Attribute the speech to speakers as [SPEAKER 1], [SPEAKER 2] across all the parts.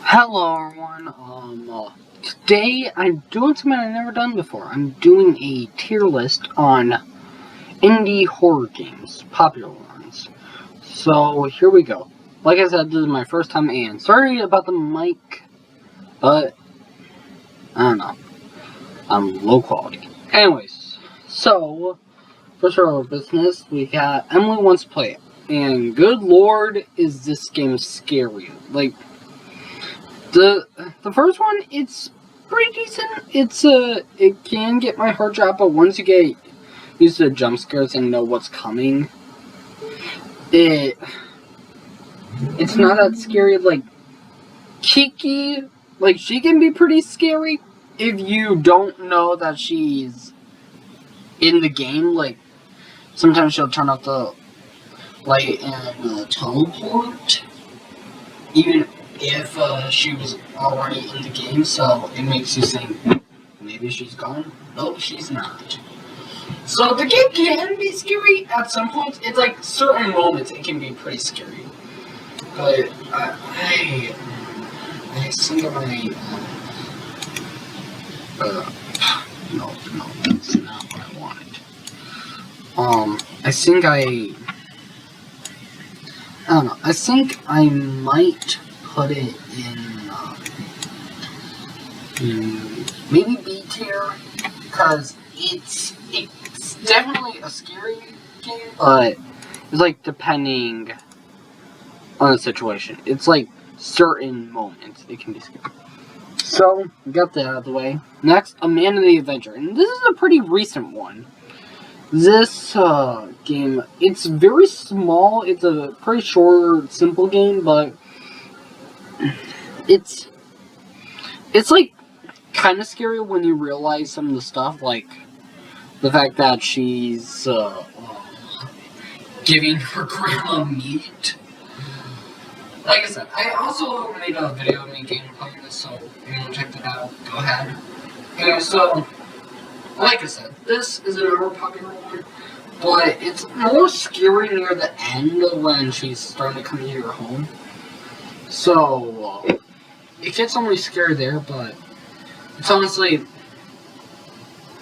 [SPEAKER 1] Hello everyone, today I'm doing something I've never done before. I'm doing a tier list on indie horror games, popular ones. So, here we go. Like I said, this is my first time and sorry about the mic, but, I don't know, I'm low quality. Anyways, so, first order of business, we got Emily Wants to Play It. And good lord, is this game scary. Like, the first one, it's pretty decent. It can get my heart dropped, but once you get used to the jump scares and know what's coming, it's not that scary. Like Kiki, like she can be pretty scary if you don't know that she's in the game. Like sometimes she'll turn off the light and teleport, even if she was already in the game, so it makes you think, maybe she's gone? Nope, she's not. So the game can be scary at some points. It's like certain moments it can be pretty scary. But I think no, that's not what I wanted. I don't know. I think I might put it in maybe B tier, because it's definitely a scary game, but it's like depending on the situation. It's like certain moments it can be scary. So, got that out of the way. Next, Amanda the Avenger. And this is a pretty recent one. This game, it's very small. It's a pretty short, simple game, but it's like kind of scary when you realize some of the stuff, like the fact that she's giving her grandma meat. Like I said, I also made a video of me gameplaying this, so if you want to check that out, go ahead. Anyway, so like I said, this is another popular one, but it's more scary near the end when she's starting to come into your home. So it gets only scary there, but it's honestly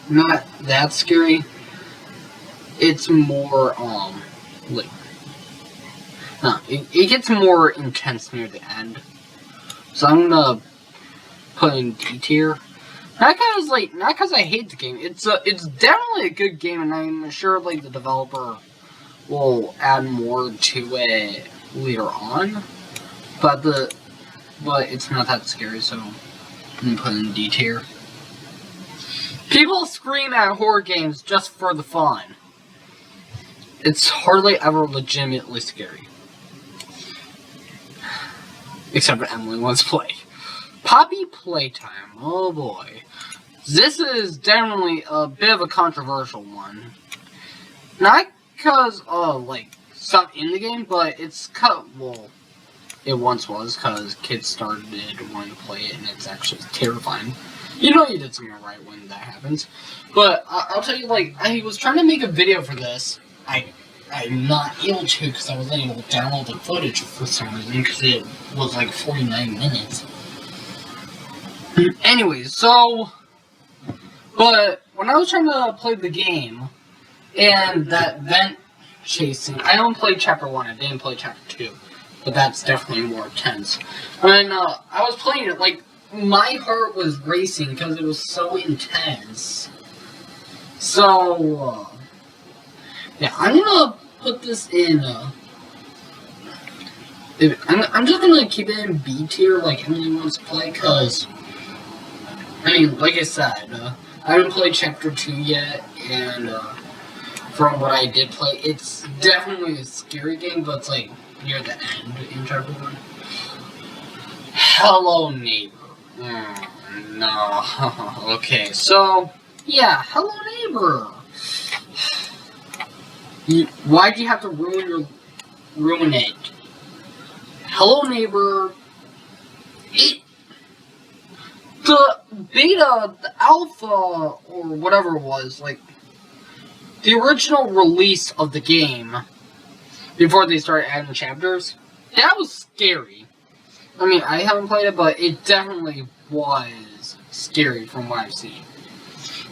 [SPEAKER 1] not that scary. It's more like it gets more intense near the end. So I'm gonna put in D tier. Not because I hate the game. It's definitely a good game, and I'm sure like the developer will add more to it later on. But it's not that scary, so I'm gonna put in D tier. People scream at horror games just for the fun. It's hardly ever legitimately scary. Except for Emily Wants to Play. Poppy Playtime. Oh boy. This is definitely a bit of a controversial one. Not because of, like, stuff in the game, but it's well, it once was, because kids started wanting to play it, and it's actually terrifying. You know you did something right when that happens. But I'll tell you, like, I was trying to make a video for this. I'm not able to because I wasn't able to download the footage for some reason because it was like 49 minutes. Anyways, so, but when I was trying to play the game and that vent chasing, I only played chapter 1, I didn't play chapter 2, but that's definitely more intense. When I was playing it, like, my heart was racing because it was so intense. So, yeah, I'm gonna put this in, I'm just gonna keep it in B tier, like Emily Wants to Play, because, I mean, like I said, I haven't played Chapter 2 yet, and, from what I did play, it's definitely a scary game, but it's, like, near the end in Chapter 1. Hello Neighbor. No. Okay, so, yeah, Hello Neighbor. Why'd you have to ruin it? Hello Neighbor. The beta, the alpha, or whatever it was, like, the original release of the game, before they started adding chapters, that was scary. I mean, I haven't played it, but it definitely was scary from what I've seen.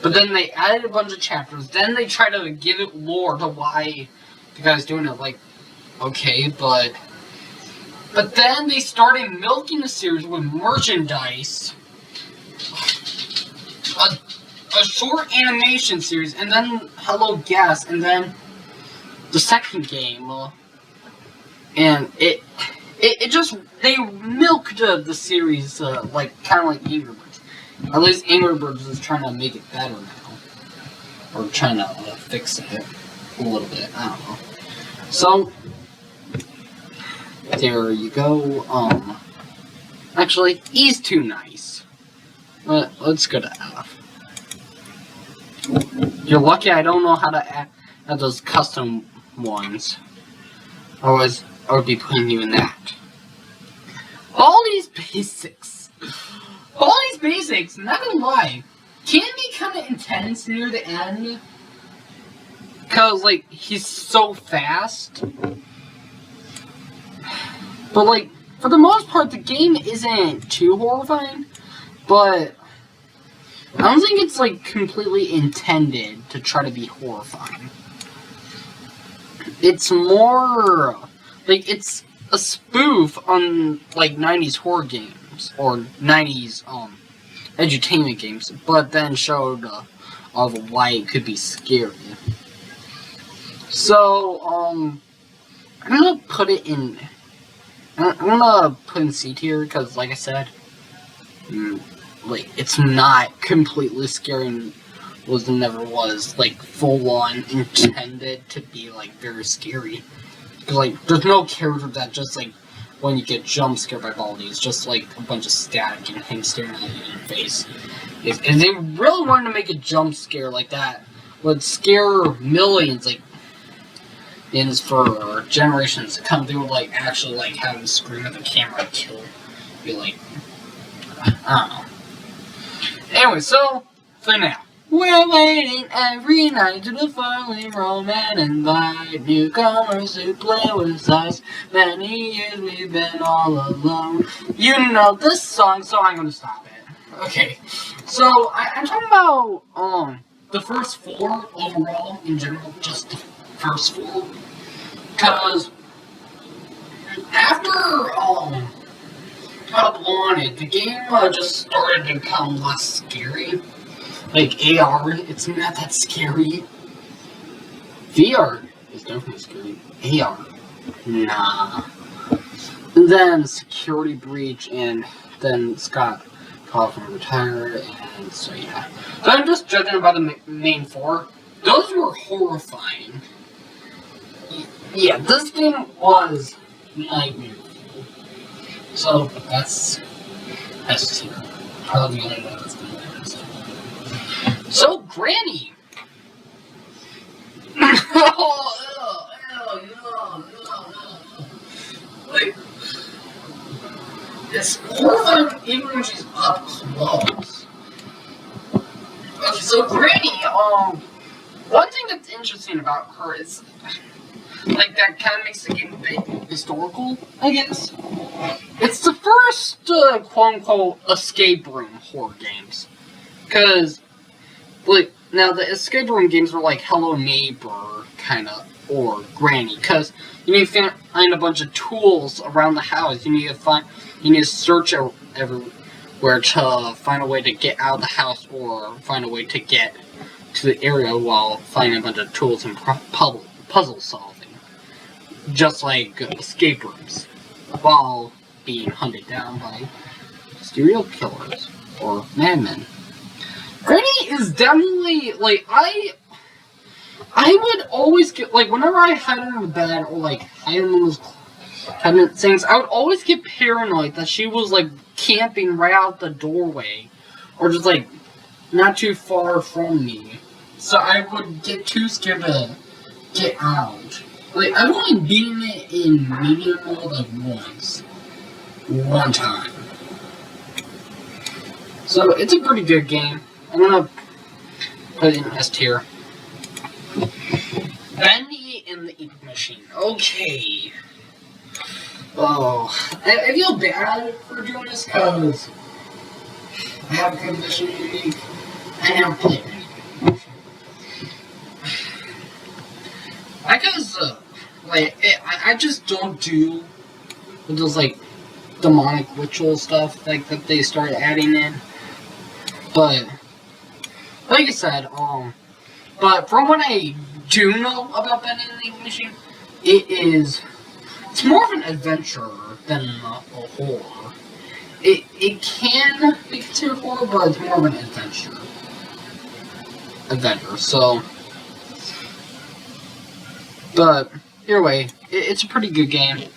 [SPEAKER 1] But then they added a bunch of chapters. Then they try to give it lore to why the guy's doing it. Like, okay, but then they started milking the series with merchandise, a short animation series, and then Hello Guest, and then the second game, and it just, they milked the series, like, kind of like Angry Birds. At least Angry Birds is trying to make it better now. Or trying to fix it a little bit, I don't know. So, there you go, actually, E's too nice. Let's go to F. You're lucky I don't know how to add those custom ones. Otherwise, I would be putting you in that. All these basics, not gonna lie, can be kind of intense near the end. Cause, like, he's so fast. But, like, for the most part, the game isn't too horrifying. But I don't think it's, like, completely intended to try to be horrifying. It's more, like, it's a spoof on, like, 90s horror games, or 90s, edutainment games, but then showed, of why it could be scary. So, I'm gonna put it in, I'm gonna put in C tier, because, like I said, like, it's not completely scary and never was, like, full-on intended to be, like, very scary. Because, like, there's no character that just, like, when you get jump scared by Baldi, it's just, like, a bunch of static and him staring at you in your face. If they really wanted to make a jump scare like that, would scare millions, like, for generations to come, they would, like, actually, like, have him scream at the camera and kill him. Be like, I don't know. Anyway, so, for now, we're waiting every night to the finally roam and invite newcomers to play with us. Many years we've been all alone. You know this song, so I'm gonna stop it. Okay, so I'm talking about the first 4 overall in general, just the first 4, because after Up Wanted, the game just started to become less scary. Like, AR, it's not that scary. VR is definitely scary. AR, nah. And then Security Breach, and then Scott Cawthon retired, and so yeah. So I'm just judging by the main 4. Those were horrifying. Yeah, this game was nightmare. So, that's S tier. Probably the only one that's going to be S tier. So, Granny! Like, it's horrifying even when she's up close. Okay, so Granny, one thing that's interesting about her is, like, that kind of makes the game a bit historical, I guess. It's the first, quote-unquote, escape room horror games. Because, like, now the escape room games were like Hello Neighbor, kind of, or Granny. Because you need to find a bunch of tools around the house. You need to search everywhere to find a way to get out of the house, or find a way to get to the area while finding a bunch of tools and puzzle solving. Just like escape rooms, while being hunted down by serial killers or madmen. Granny is definitely, like, I would always get, like, whenever I hide under the bed or, like, hide in those cabinet things, I would always get paranoid that she was, like, camping right out the doorway, or just, like, not too far from me. So I would get too scared to get out. Like, I've only beaten it in medium mode, like, once. One time. So, it's a pretty good game. I'm gonna put it in S tier. Bendy and the Ink Machine. Okay. Oh, I feel bad for doing this because I have a condition unique. I never played it. Because, I just don't do those, like, demonic ritual stuff, like, that they start adding in. But, like I said, but from what I do know about Vending Machine, it's more of an adventure than a horror. It can be considered horror, but it's more of an adventure. So, but either way, it's a pretty good game.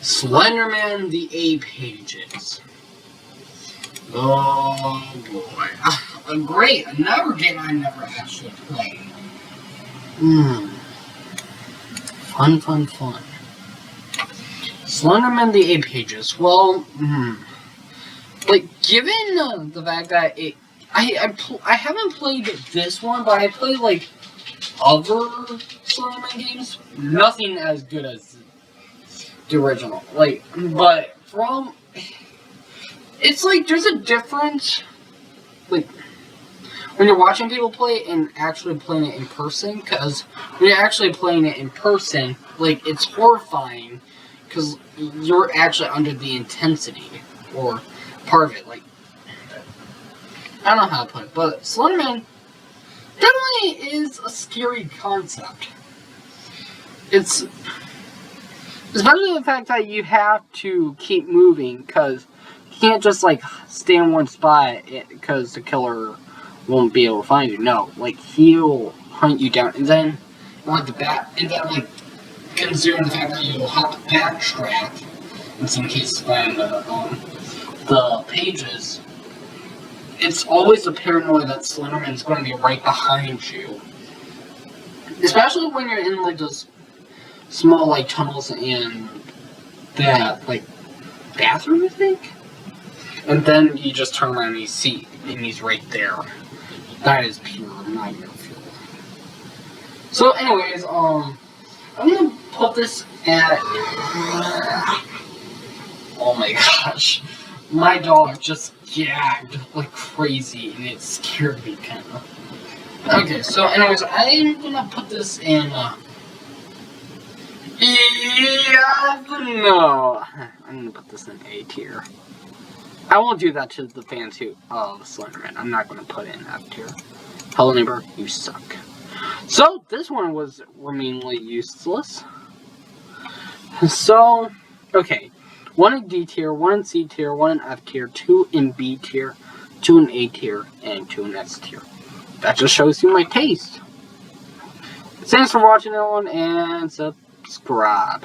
[SPEAKER 1] Slenderman: The 8 Pages. Oh boy, great! Another game I never actually played. Fun. Slenderman: The 8 Pages. Well, like, given the fact that I haven't played this one, but I played, like, other Slenderman games. Nothing as good as the original. Like, but it's like, there's a difference, like, when you're watching people play it and actually playing it in person, because when you're actually playing it in person, like, it's horrifying, because you're actually under the intensity, or part of it, like, I don't know how to put it, but Slenderman definitely is a scary concept. It's especially the fact that you have to keep moving, because you can't just, like, stay in one spot, because the killer won't be able to find you. No, like, he'll hunt you down, and then, like, considering the fact that you'll have to backtrack, in some cases, find the pages, it's always a paranoia that Slenderman's going to be right behind you. Especially when you're in, like, those small, like, tunnels in that, like, bathroom, I think? And then you just turn around and you see, and he's right there. That is pure nightmare fuel. So, anyways, I'm gonna put this at... Oh my gosh. My dog just gagged like crazy, and it scared me, kind of. Okay, so anyways, I'm gonna put this in, no. I'm gonna put this in A tier. I won't do that to the fans of Slenderman. I'm not gonna put it in F tier. Hello neighbor, you suck. So, this one was remainingly useless. So, okay. 1 in D tier, 1 in C tier, 1 in F tier, 2 in B tier, 2 in A tier, and 2 in S tier. That just shows you my taste. Thanks for watching everyone, and subscribe.